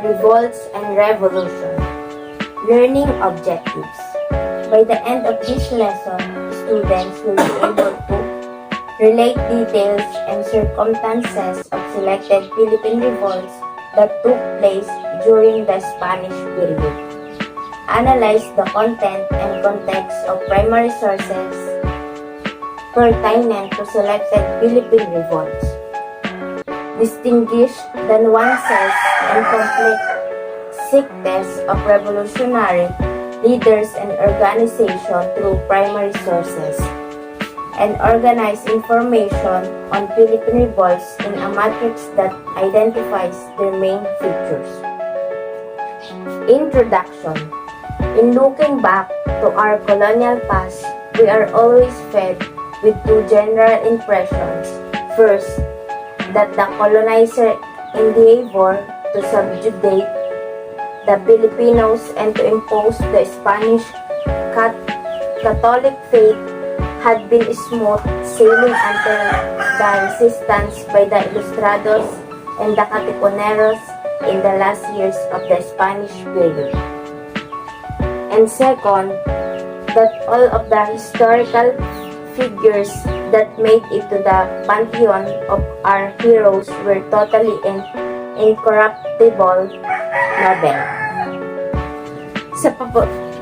Revolts and Revolution. Learning Objectives. By the end of this lesson, students will be able to relate details and circumstances of selected Philippine revolts that took place during the Spanish period. Analyze the content and context of primary sources pertinent to selected Philippine revolts. Distinguish the nuances and complete sectors of revolutionary leaders and organization through primary sources, and organize information on Philippine revolts in a matrix that identifies their main features. Introduction. In looking back to our colonial past, we are always fed with two general impressions. First, that the colonizer endeavored to subjugate the Filipinos and to impose the Spanish Catholic faith had been smooth sailing until the resistance by the Ilustrados and the Katipuneros in the last years of the Spanish period. And second, that all of the historical figures that made it to the pantheon of our heroes were totally incorruptible noble. Sa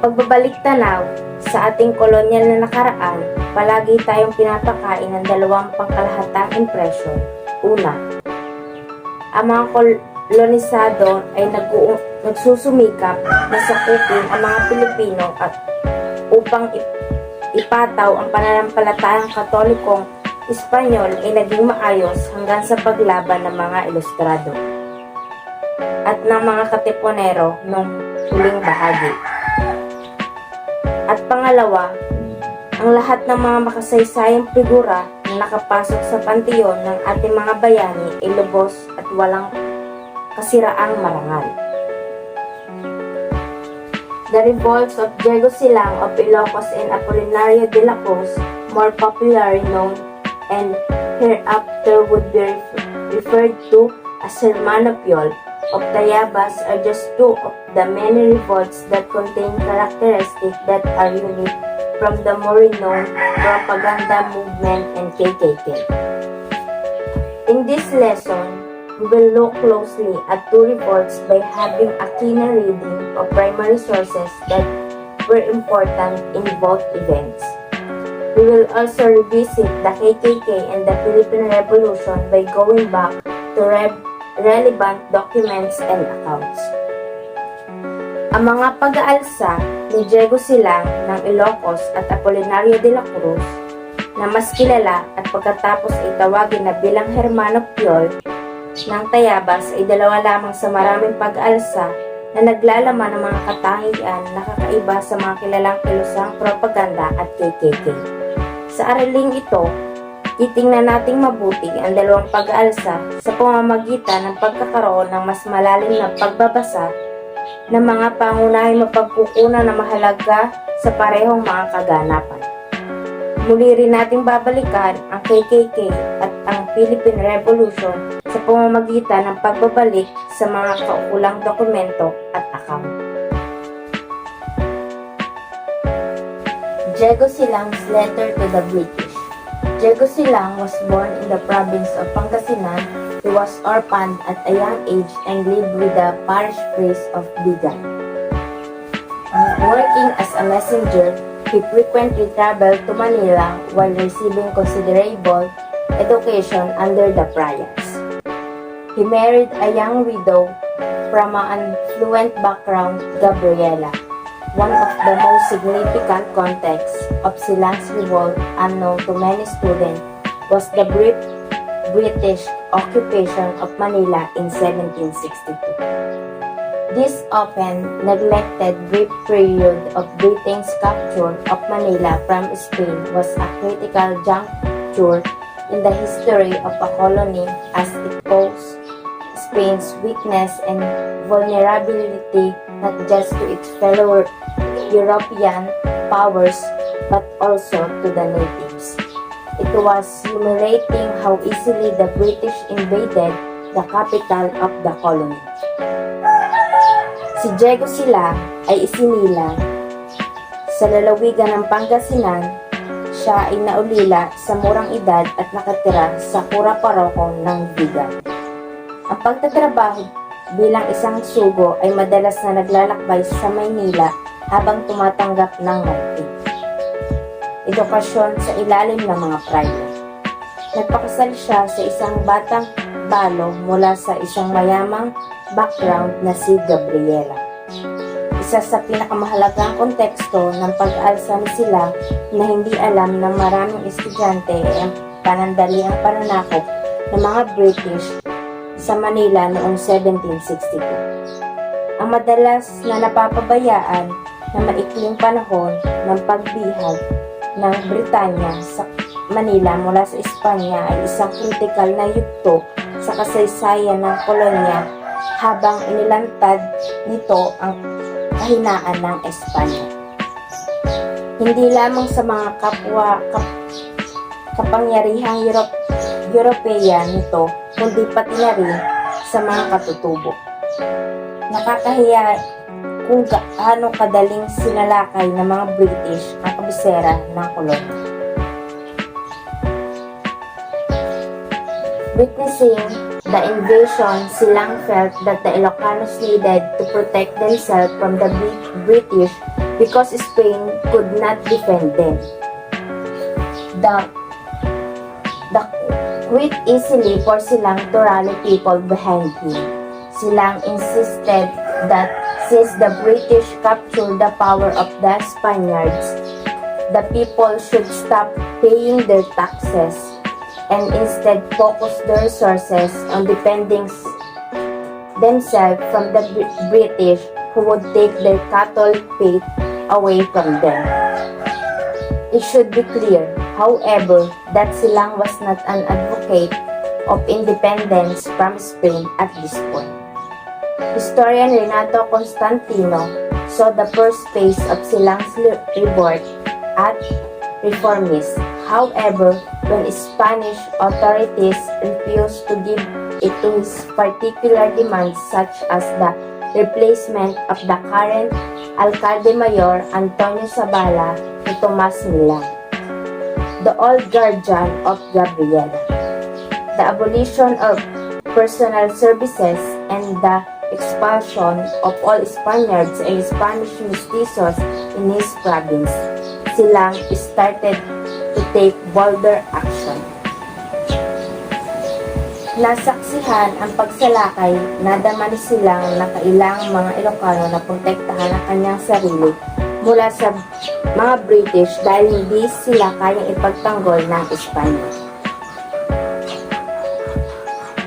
pagbabalik tanaw sa ating kolonyal na nakaraan, palagi tayong pinapakain ng dalawang pangkalahatang impresyon. Una, ang mga kolonisado ay nagsusumikap na sakupin ang mga Pilipino at upang ipataw ang pananampalatayang Katolikong Espanyol ay naging maayos hanggang sa paglaban ng mga Ilustrado at ng mga Katipunero noong huling bahagi. At pangalawa, ang lahat ng mga makasaysayang figura na nakapasok sa panteon ng ating mga bayani ay lubos at walang kasiraang marangal. The revolts of Diego Silang of Ilocos and Apolinario de la Cruz, more popularly known and hereafter would be referred to as Hermano Piol of Tayabas, are just two of the many revolts that contain characteristics that are unique from the more renowned propaganda movement and KKK. In this lesson, we will look closely at two revolts by having a keener reading of primary sources that were important in both events. We will also revisit the KKK and the Philippine Revolution by going back to relevant documents and accounts. Ang mga pag-aalsa ni Diego Silang ng Ilocos at Apolinario de la Cruz, na mas kilala at pagkatapos ay tawagin na bilang Hermano Piol ng Tayabas, ay dalawa lamang sa maraming pag-alsa na naglalaman ng mga katangian na kakaiba sa mga kilalang kilusang propaganda at KKK. Sa araling ito, titingnan nating mabuti ang dalawang pag-alsa sa pamamagitan ng pagkakaroon ng mas malalim na pagbabasa ng mga pangunahing mapagkukunan na mahalaga sa parehong mga kaganapan. Muli rin nating babalikan ang KKK at ang Philippine Revolution sa pamamagitan ng pagbabalik sa mga kaukulang dokumento at account. Diego Silang's letter to the British. Diego Silang was born in the province of Pangasinan. He was orphaned at a young age and lived with the parish priest of Bigan. Working as a messenger, he frequently traveled to Manila while receiving considerable education under the friars. He married a young widow from an affluent background, Gabriela. One of the most significant contexts of Silang's revolt, unknown to many students, was the brief British occupation of Manila in 1762. This often neglected brief period of Britain's capture of Manila from Spain was a critical juncture in the history of a colony as it posed Spain's weakness and vulnerability not just to its fellow European powers but also to the natives. It was humiliating how easily the British invaded the capital of the colony. Si Diego Silang ay isinilang sa lalawigan ng Pangasinan. Siya ay naulila sa murang edad at nakatira sa Cura Paroko ng Vigan. Ang pagtatrabaho bilang isang sugo ay madalas na naglalakbay sa Maynila habang tumatanggap ng monthly edukasyon sa ilalim ng mga private. Nagpakasal siya sa isang batang balo mula sa isang mayamang background na si Gabriela. Isa sa pinakamahalagang konteksto ng pag-alsa ni Silang na hindi alam ng maraming estudyante ay ang panandaliang pananakop ng mga British sa Manila noong 1762. Ang madalas na napapabayaan na maikling panahon ng pagbihag ng Britanya sa Manila mula sa Espanya ay isang kritikal na yugto sa kasaysayan ng kolonya habang inilantad nito ang kahinaan ng Espanya. Hindi lamang sa mga kapangyarihang European nito, kundi pati na rin sa mga katutubo. Nakakahiya kung gaano kadaling sinalakay ng mga British ang kabisera ng kolonya. Witnessing the invasion, Silang felt that the Ilocanos needed to protect themselves from the British because Spain could not defend them. The quit easily for Silang to rally people behind him. Silang insisted that since the British captured the power of the Spaniards, the people should stop paying their taxes and instead focus their resources on defending themselves from the British who would take their Catholic faith away from them. It should be clear, however, that Silang was not an advocate of independence from Spain at this point. Historian Renato Constantino saw the first phase of Silang's revolt at reformist. However, when Spanish authorities refused to give it to his particular demands such as the replacement of the current Alcalde Mayor Antonio Zabala to Tomas Milang, the old guardian of Gabriela, the abolition of personal services, and the expulsion of all Spaniards and Spanish mestizos in his province, Silang started to take bolder action. Nasaksihan ang pagsalakay, nadama ni Silang na kailangang mga Ilocano na protektahan ang kanyang sarili mula sa mga British dahil hindi sila kayang ipagtanggol ng Espanya.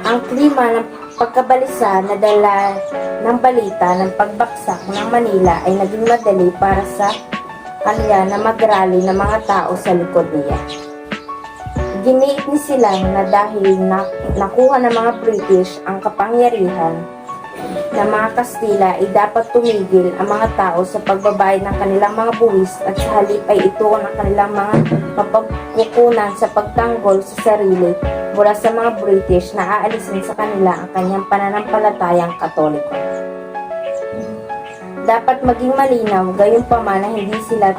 Ang klima ng pagkabalisa na dala ng balita ng pagbaksak ng Manila ay naging madali para sa kanya na mag-rally ng mga tao sa likod niya. Giniit ni Silang na dahil nakuha ng mga British ang kapangyarihan ng mga Kastila ay dapat tumigil ang mga tao sa pagbabayad ng kanilang mga buwis at sa halip ay ituon ang kanilang mga mapagkukunan sa pagtanggol sa sarili mula sa mga British na aalisin sa kanila ang kanyang pananampalatayang Katoliko. Dapat maging malinaw, gayunpaman na hindi sila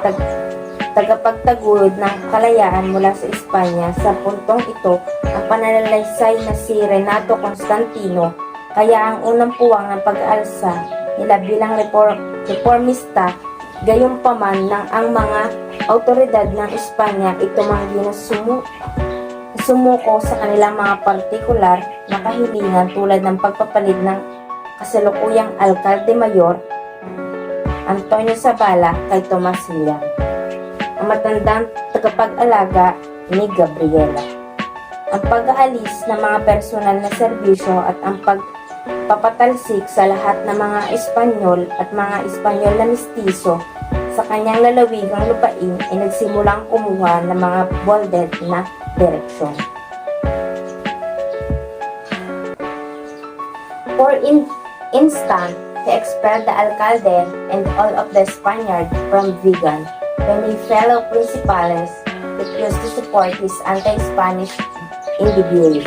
tagapagtaguyod ng kalayaan mula sa Espanya. Sa puntong ito, ang pananalaysay na si Renato Constantino, kaya ang unang puwang ng pag-alsa nila bilang reformista, gayunpaman nang ang mga autoridad ng Espanya ay tumanggi na sumuko sa kanilang mga partikular na kahilingan tulad ng pagpapalit ng kasalukuyang Alcalde Mayor Antonio Zabala kay Tomas Milang, ang matandang tagapag-alaga ni Gabriela. Ang pag-aalis ng mga personal na serbisyo at ang pagpapatalsik sa lahat ng mga Espanyol at mga Espanyol na mestizo sa kanyang lalawigang lupain ay nagsimulang kumuha ng mga bolded na direksyon. For instance, he expelled the alcalde and all of the Spaniards from Vigan when his fellow principales refused to support his anti-Spanish individuals.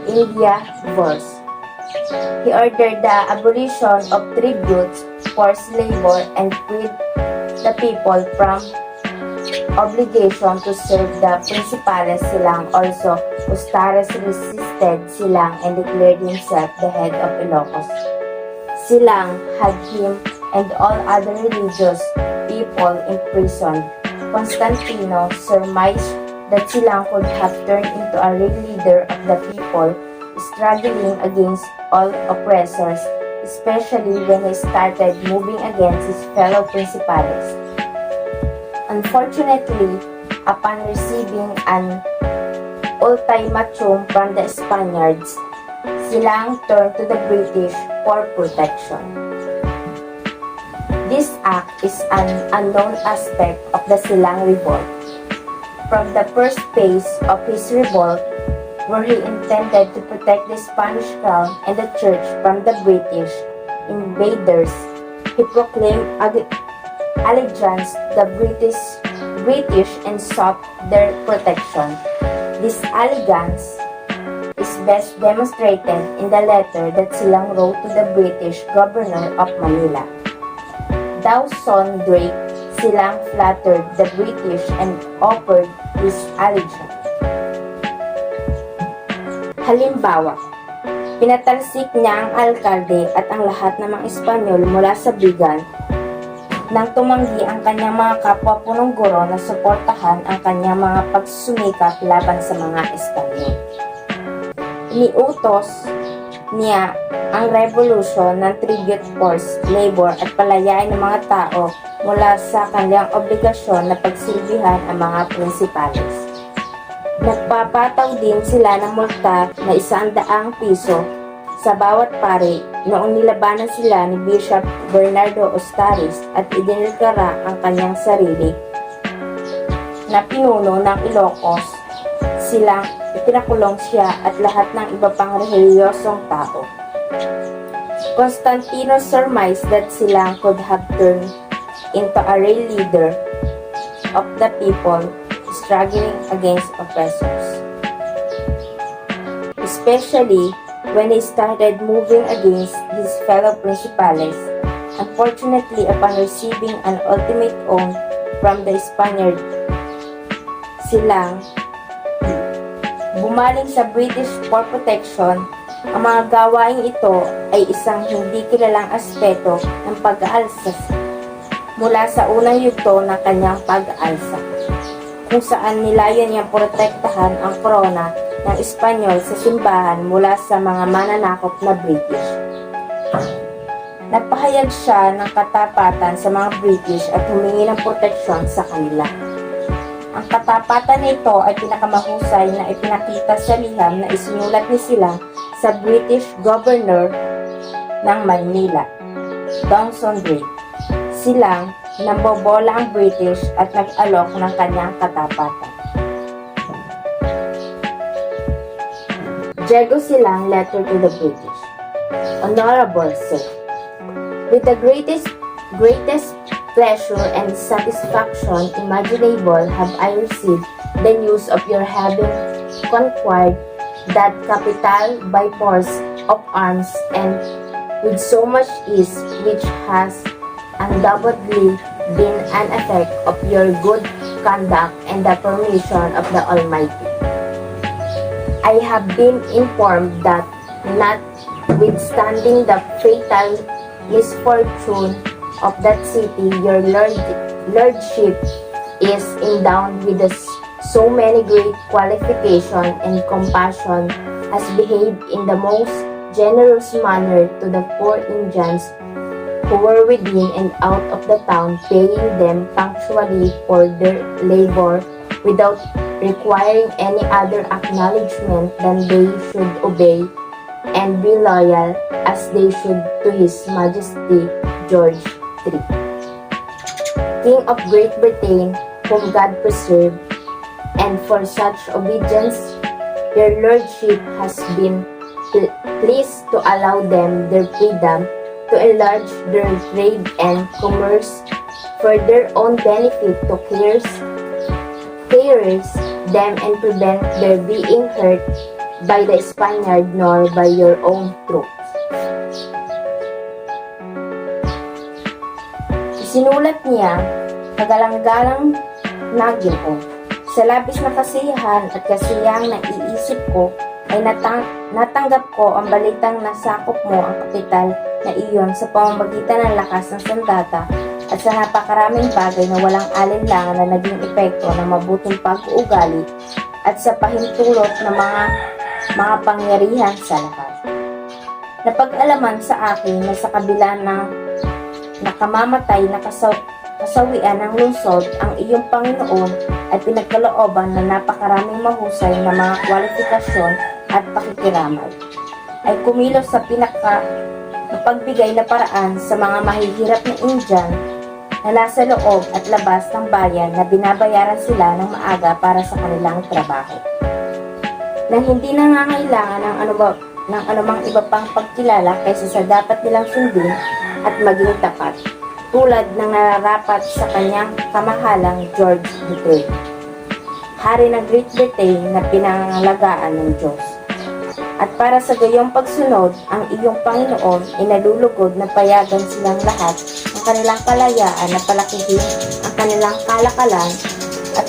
India verse. He ordered the abolition of tributes, forced labor, and freed the people from obligation to serve the Principales. Silang also Ustares resisted Silang and declared himself the head of Ilocos. Silang had him and all other religious people imprisoned. Constantino surmised that Silang could have turned into a real leader of the people, struggling against all oppressors, especially when he started moving against his fellow principales. Unfortunately, upon receiving an ultimatum from the Spaniards, Silang turned to the British for protection. This act is an unknown aspect of the Silang Revolt. From the first phase of his revolt, where he intended to protect the Spanish crown and the church from the British invaders, he proclaimed allegiance to the British and sought their protection. This allegiance is best demonstrated in the letter that Silang wrote to the British governor of Manila. Thou son Drake, Silang flattered the British and offered his allegiance. Halimbawa, pinatalsik niya ang alkalde at ang lahat ng mga Espanyol mula sa Bigan nang tumanggi ang kanyang mga kapwa punong guro na suportahan ang kanyang mga pagsusumikap laban sa mga Espanyol. Iniutos niya ang revolusyon ng tribute force, labor at palayain ng mga tao mula sa kanilang obligasyon na pagsilbihan ang mga prinsipales. Nagpapataw din sila ng multa na 100 piso sa bawat pari noong nilabanan sila ni Bishop Bernardo Ustares at idinilkara ang kanyang sarili na pinuno ng Ilocos. Silang ipinakulong siya at lahat ng iba pang relihiyosong tao. Constantino surmised that Silang could have turned into a real leader of the people struggling against oppressors, especially when he started moving against his fellow principales. Unfortunately, upon receiving an ultimatum from the Spaniard, Silang bumaling sa British for protection. Ang mga gawaing ito ay isang hindi kilalang aspeto ng pag-aalsa mula sa unang yugto ng kanyang pag-aalsa, kung saan nilayan niyang protektahan ang korona ng Espanyol sa simbahan mula sa mga mananakop na British. Nagpahayag siya ng katapatan sa mga British at humingi ng proteksyon sa kanila. Ang katapatan nito ay pinakamahusay na ipinakita sa liham na isinulat ni Silang sa British Governor ng Manila, Dawson Drake. Silang nambobola ang British at nag-alok ng kanyang katapatan. Diego Silang letter to the British. Honorable Sir, with the greatest pleasure and satisfaction imaginable have I received the news of your having conquered that capital by force of arms and with so much ease, which has undoubtedly been an effect of your good conduct and the permission of the Almighty. I have been informed that, notwithstanding the fatal misfortune of that city, your lordship is endowed with so many great qualification and compassion, has behaved in the most generous manner to the poor Indians who were within and out of the town, paying them punctually for their labor without requiring any other acknowledgement than they should obey and be loyal as they should to His Majesty George III, King of Great Britain, whom God preserve, and for such obedience your lordship has been pleased to allow them their freedom to enlarge their trade and commerce for their own benefit, to clear them and prevent their being hurt by the Spaniard nor by your own troops. Sinulat niya, kagalang-galang na Ginoo. Sa labis na kasiyahan at kasiyang naiisip ko, ay natanggap ko ang balitang nasakop mo ang kapital na iyon sa pamamagitan ng lakas ng sandata at sa napakaraming bagay na walang alinlangan na naging epekto ng mabuting pag-uugali at sa pahintulot ng mga pangyarihan sa lahat. Napag-alaman sa akin na sa kabila ng nakamamatay na kasawian ng lungsod, ang iyong Panginoon ay pinagkalooban na napakaraming mahusay na mga kwalifikasyon at pakikiramay. Ay kumilos sa pagbigay na paraan sa mga mahihirap na Indian na nasa loob at labas ng bayan na binabayaran sila ng maaga para sa kanilang trabaho. Nang hindi nangangailangan ng anumang iba pang pagkilala kaysa sa dapat nilang sundin at maging tapat, tulad ng nararapat sa kanyang kamahalang George III, hari ng Great Britain na pinangalagaan ng Diyos. At para sa gayong pagsunod, ang iyong Panginoon ay nalulugod na payagan silang lahat ng kanilang kalayaan na palakihin ang kanilang kalakalan at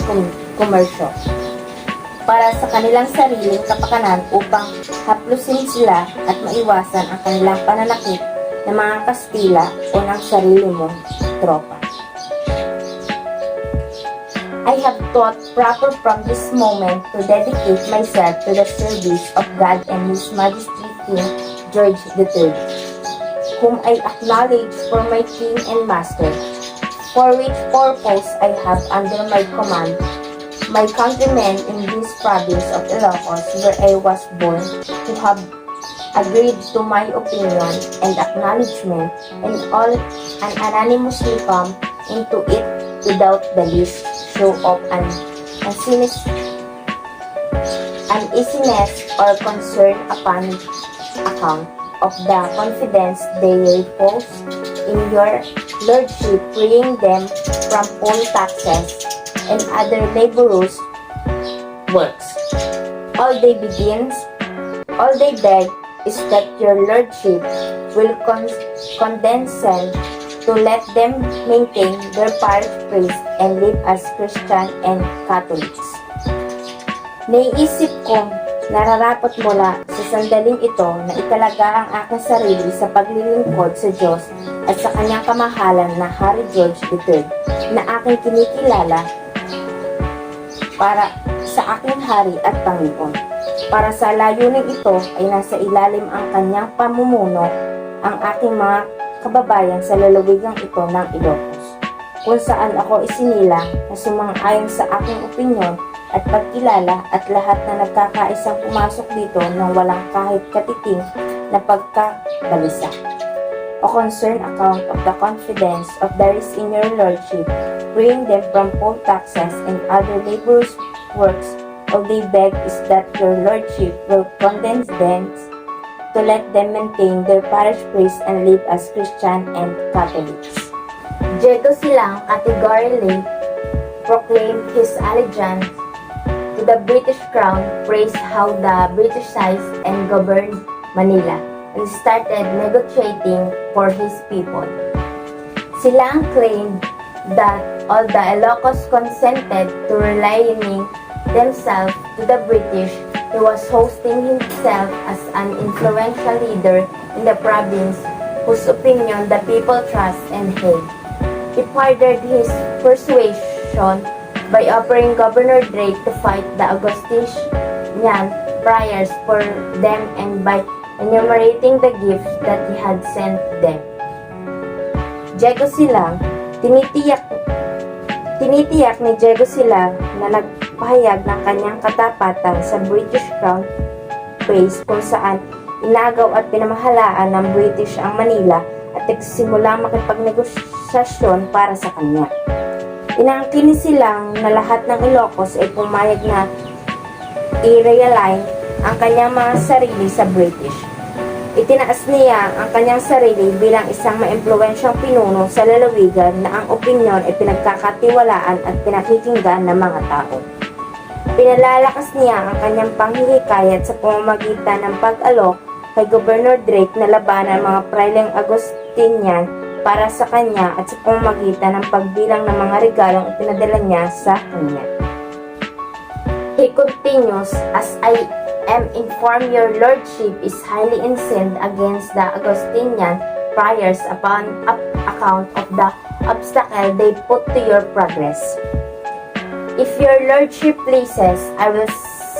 komersyo para sa kanilang sariling kapakanan upang haplusin sila at maiwasan ang kanilang pananakit ng mga Kastila o ng sarili mong tropa. I have thought proper from this moment to dedicate myself to the service of God and His Majesty King George III, whom I acknowledge for my King and Master, for which purpose I have under my command my countrymen in this province of Ilocos where I was born, who have agreed to my opinion and acknowledgement, and all unanimously come into it without the least show of uneasiness or concern upon account of the confidence they repose in your lordship, freeing them from poll taxes and other laborious works. All they beg is that your lordship will condescend to let them maintain their parish priest and live as Christian and Catholics. Naiisip kong nararapat mula sa sandaling ito na italaga ang aking sarili sa paglilingkod sa Diyos at sa kanyang kamahalan na Hari George III na aking kinikilala para sa aking hari at Panginoon. Para sa layuning ito ay nasa ilalim ang kanyang pamumuno ang aking mga kababayan sa lalawigang ito ng Ilocos, kung saan ako isinilang na sumang-ayon sa aking opinyon at pagkilala at lahat na nagkakaisang pumasok dito nang walang kahit katiting na pagkabalisa o concern account of the confidence of the rest in your lordship, freeing them from poll taxes and other laborious works. All they beg is that your lordship will condescend to let them maintain their parish priest and live as Christian and Catholics. Diego Silang categorically proclaimed his allegiance to the British Crown, praised how the British seized and governed Manila, and started negotiating for his people. Silang claimed that all the Ilocos consented to rallying themselves to the British. He was hosting himself as an influential leader in the province whose opinion the people trust and hate. He furthered his persuasion by offering Governor Drake to fight the Augustinian friars for them and by enumerating the gifts that he had sent them. Diego Silang, tinitiyak ni Diego Silang na nagpahayag ng kanyang katapatan sa British Crown Praise, kung saan inagaw at pinamahalaan ng British ang Manila at nagsimulang makipagnegosasyon para sa kanya. Inangkin Silang na lahat ng Ilocos ay pumayag na i-realign ang kanyang mga sarili sa British. Itinaas niya ang kanyang sarili bilang isang maimpluwensyang pinuno sa lalawigan na ang opinyon ay pinagkakatiwalaan at pinakikinggan ng mga tao. Pinalalakas niya ang kanyang panghihikayat sa pamamagitan ng pag-alok kay Governor Drake na labanan mga praileng Agustinian para sa kanya at sa pamamagitan ng pagbilang ng mga regalong ipinadala niya sa kanya. He continues, "As I am informed your lordship is highly incensed against the Augustinian friars upon account of the obstacle they put to your progress. If your lordship pleases, I will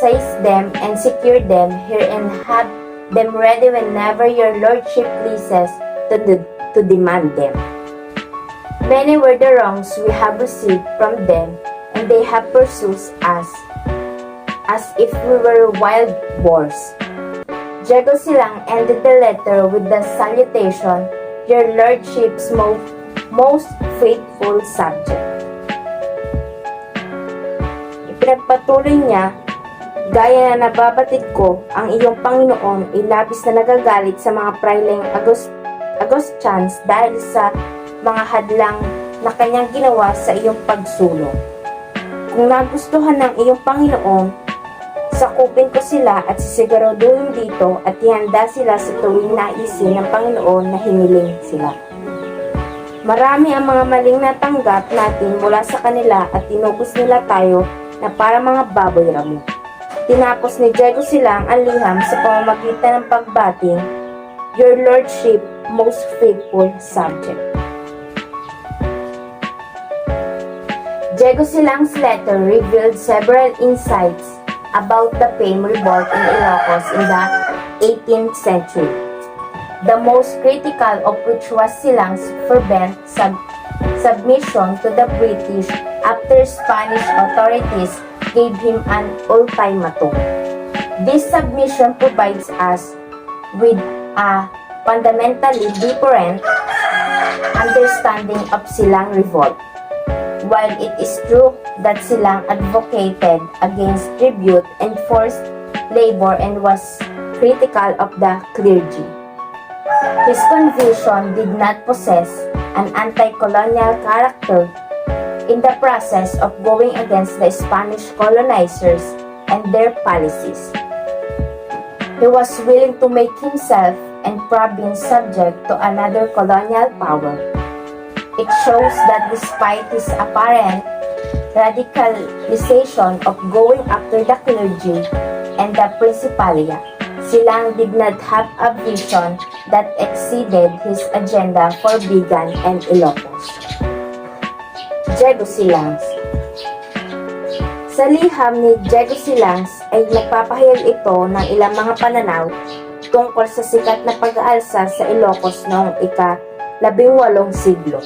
seize them and secure them here and have them ready whenever your lordship pleases to demand them. Many were the wrongs we have received from them, and they have pursued us as if we were wild boars." Diego Silang ended the letter with the salutation, "Your lordship's most faithful subject." Ipinagpatuloy niya, "Gaya na nababatid ko, ang iyong Panginoon ay labis na nagagalit sa mga praileng Augustans dahil sa mga hadlang na kanyang ginawa sa iyong pagsulong. Kung nagustuhan ng iyong Panginoon, sakupin ko sila at sisiguraduhin dito at ihanda sila sa tuwing naisin ng Panginoon na hiniling sila. Marami ang mga maling natanggap natin mula sa kanila at tinubos nila tayo na para mga baboy ramo." Tinapos ni Diego Silang ang liham sa pamamagitan ng pagbating, "Your lordship, most faithful subject." Diego Silang's letter revealed several insights about the fame revolt in Ilocos in the 18th century, the most critical of which was Silang's fervent submission to the British after Spanish authorities gave him an ultimatum. This submission provides us with a fundamentally different understanding of Silang revolt. While it is true that Silang advocated against tribute and forced labor and was critical of the clergy, his conviction did not possess an anti-colonial character. In the process of going against the Spanish colonizers and their policies, he was willing to make himself and province subject to another colonial power. It shows that despite his apparent radicalization of going after the clergy and the Principalia, Silang did not have a vision that exceeded his agenda for Vigan and Ilocos. Diego Silang. Sa liham ni Diego Silang ay nagpapahayag ito ng ilang mga pananaw tungkol sa sikat na pag-aalsa sa Ilocos noong ika-18 siglo.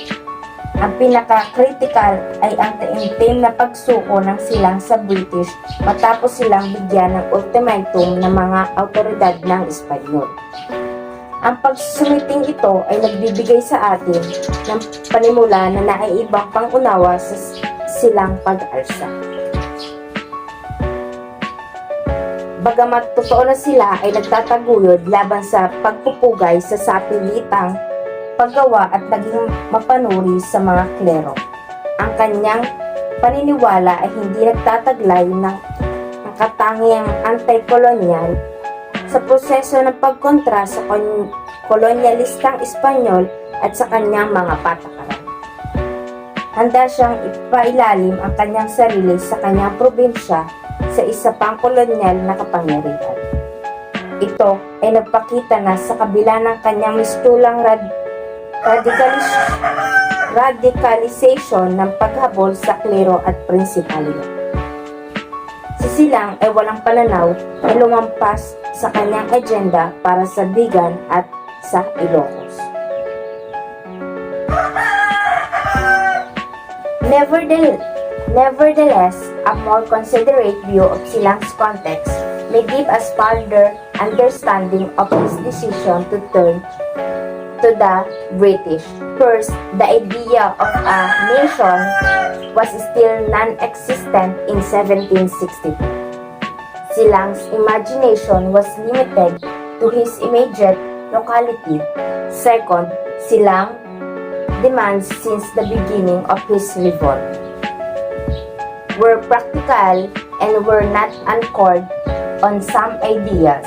Ang pinaka-critical ay ang taimtim na pagsuko ng Silang sa British matapos silang bigyan ng ultimatum ng mga autoridad ng Espanyol. Ang pagsumiting ito ay nagbibigay sa atin ng panimula na naiibang pangunawa sa Silang pag-alsa. Bagamat totoo na sila ay nagtataguyod laban sa pagpupugay sa sapilitang paggawa at naging mapanuri sa mga klero, ang kanyang paniniwala ay hindi nagtataglay ng katangiang anti-kolonyal sa proseso ng pagkontra sa kolonyalistang Espanyol at sa kanyang mga patakaran. Handa siyang ipailalim ang kanyang sarili sa kanyang probinsya sa isa pang kolonyal na kapangyarihan. Ito ay nagpakita na sa kabila ng kanyang mistulang radicalization ng paghabol sa klero at prinsipalyo. Si Silang ay walang pananaw na lumampas sa kanyang agenda para sa Vigan at sa Ilocos. Nevertheless, a more considerate view of Silang's context may give us further understanding of his decision to turn to the British. First, the idea of a nation was still non-existent in 1762. Silang's imagination was limited to his immediate locality. Second, Silang demands since the beginning of his revolt were practical and were not anchored on some ideas.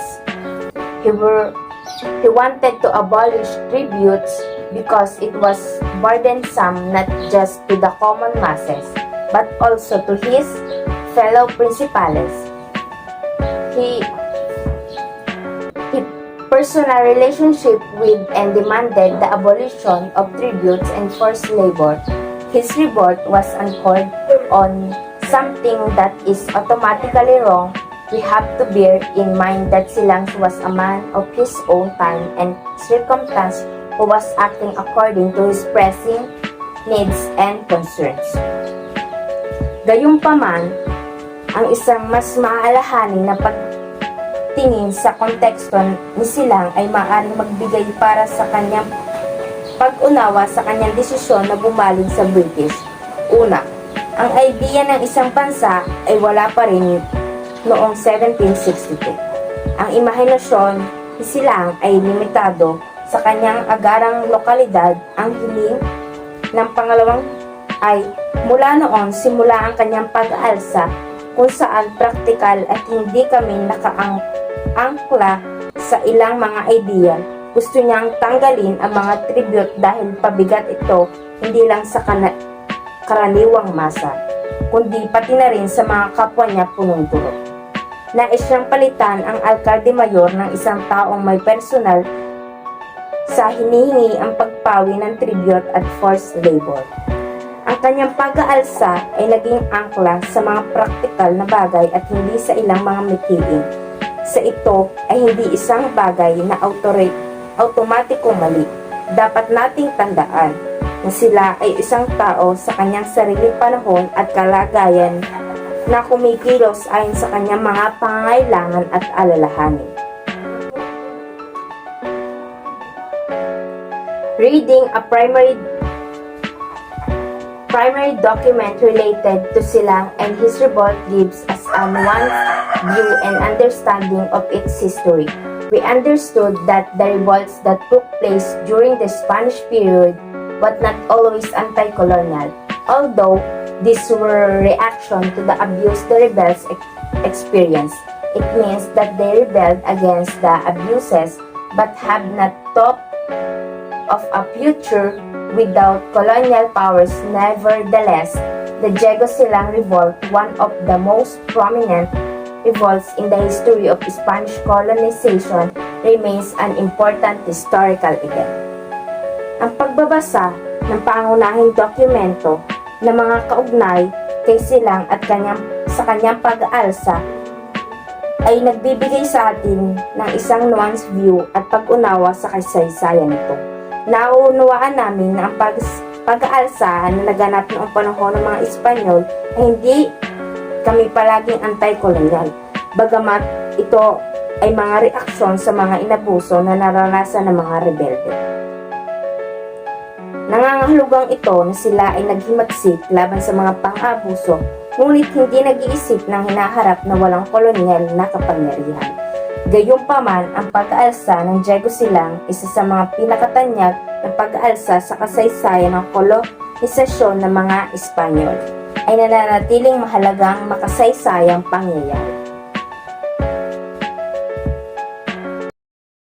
He wanted to abolish tributes because it was burdensome not just to the common masses, but also to his fellow principales. He personal relationship with and demanded the abolition of tributes and forced labor. His revolt was anchored on something that is automatically wrong. We have to bear in mind that Silang was a man of his own time and circumstance who was acting according to his pressing needs and concerns. Gayunpaman, ang isang mas maalahanin na pagtingin sa konteksto ni Silang ay maaaring magbigay para sa kanyang pag-unawa sa kanyang desisyon na bumaling sa British. Una, ang idea ng isang bansa ay wala pa rin noong 1762. Ang imahinasyon ni Silang ay limitado sa kanyang agarang lokalidad. Ang hiling ng pangalawang ay mula noon simula ang kanyang pag-aalsa kung saan praktikal at hindi kami nakaangkla sa ilang mga ideal. Gusto niyang tanggalin ang mga tribute dahil pabigat ito hindi lang sa karaniwang masa, kundi pati na rin sa mga kapwa niya punong duro. Nais niyang palitan ang alkalde mayor ng isang taong may personal sa hinihingi ang pagpawi ng tribute at forced labor. Ang kanyang pag-aalsa ay naging angkla sa mga praktikal na bagay at hindi sa ilang mga mithiin. Sa ito ay hindi isang bagay na automatikong mali. Dapat nating tandaan na sila ay isang tao sa kanyang sariling panahon at kalagayan na kumikilos ayon sa kanyang mga pangangailangan at alalahanin. Reading a primary document related to Silang and his revolt gives us a nuanced view and understanding of its history. We understood that the revolts that took place during the Spanish period were not always anti-colonial, although these were reaction to the abuse the rebels experienced. It means that they rebelled against the abuses but have not thought of a future without colonial powers. Nevertheless, the Silang Revolt, one of the most prominent revolts in the history of Spanish colonization, remains an important historical event. Ang pagbabasa ng pangunahing dokumento ng mga kaugnay kay Silang at sa kanyang pag-aalsa ay nagbibigay sa atin ng isang nuanced view at pag-unawa sa kasaysayan nito. Nauunawaan namin na ang pag-aalsa na naganap noong panahon ng mga Espanyol ay hindi kami palaging anti-colonial, bagamat ito ay mga reaksyon sa mga inabuso na naranasan ng mga rebelde. Nangangahulugang ito na sila ay naghimagsik laban sa mga pang-abuso, ngunit hindi nag-iisip ng hinaharap na walang kolonyal na kapangyarihan. Gayunpaman, ang pag-aalsa ng Silang, isa sa mga pinakatanyag ng pag-aalsa sa kasaysayan ng kolonisasyon ng mga Espanyol, ay nananatiling mahalagang makasaysayang pangyayari.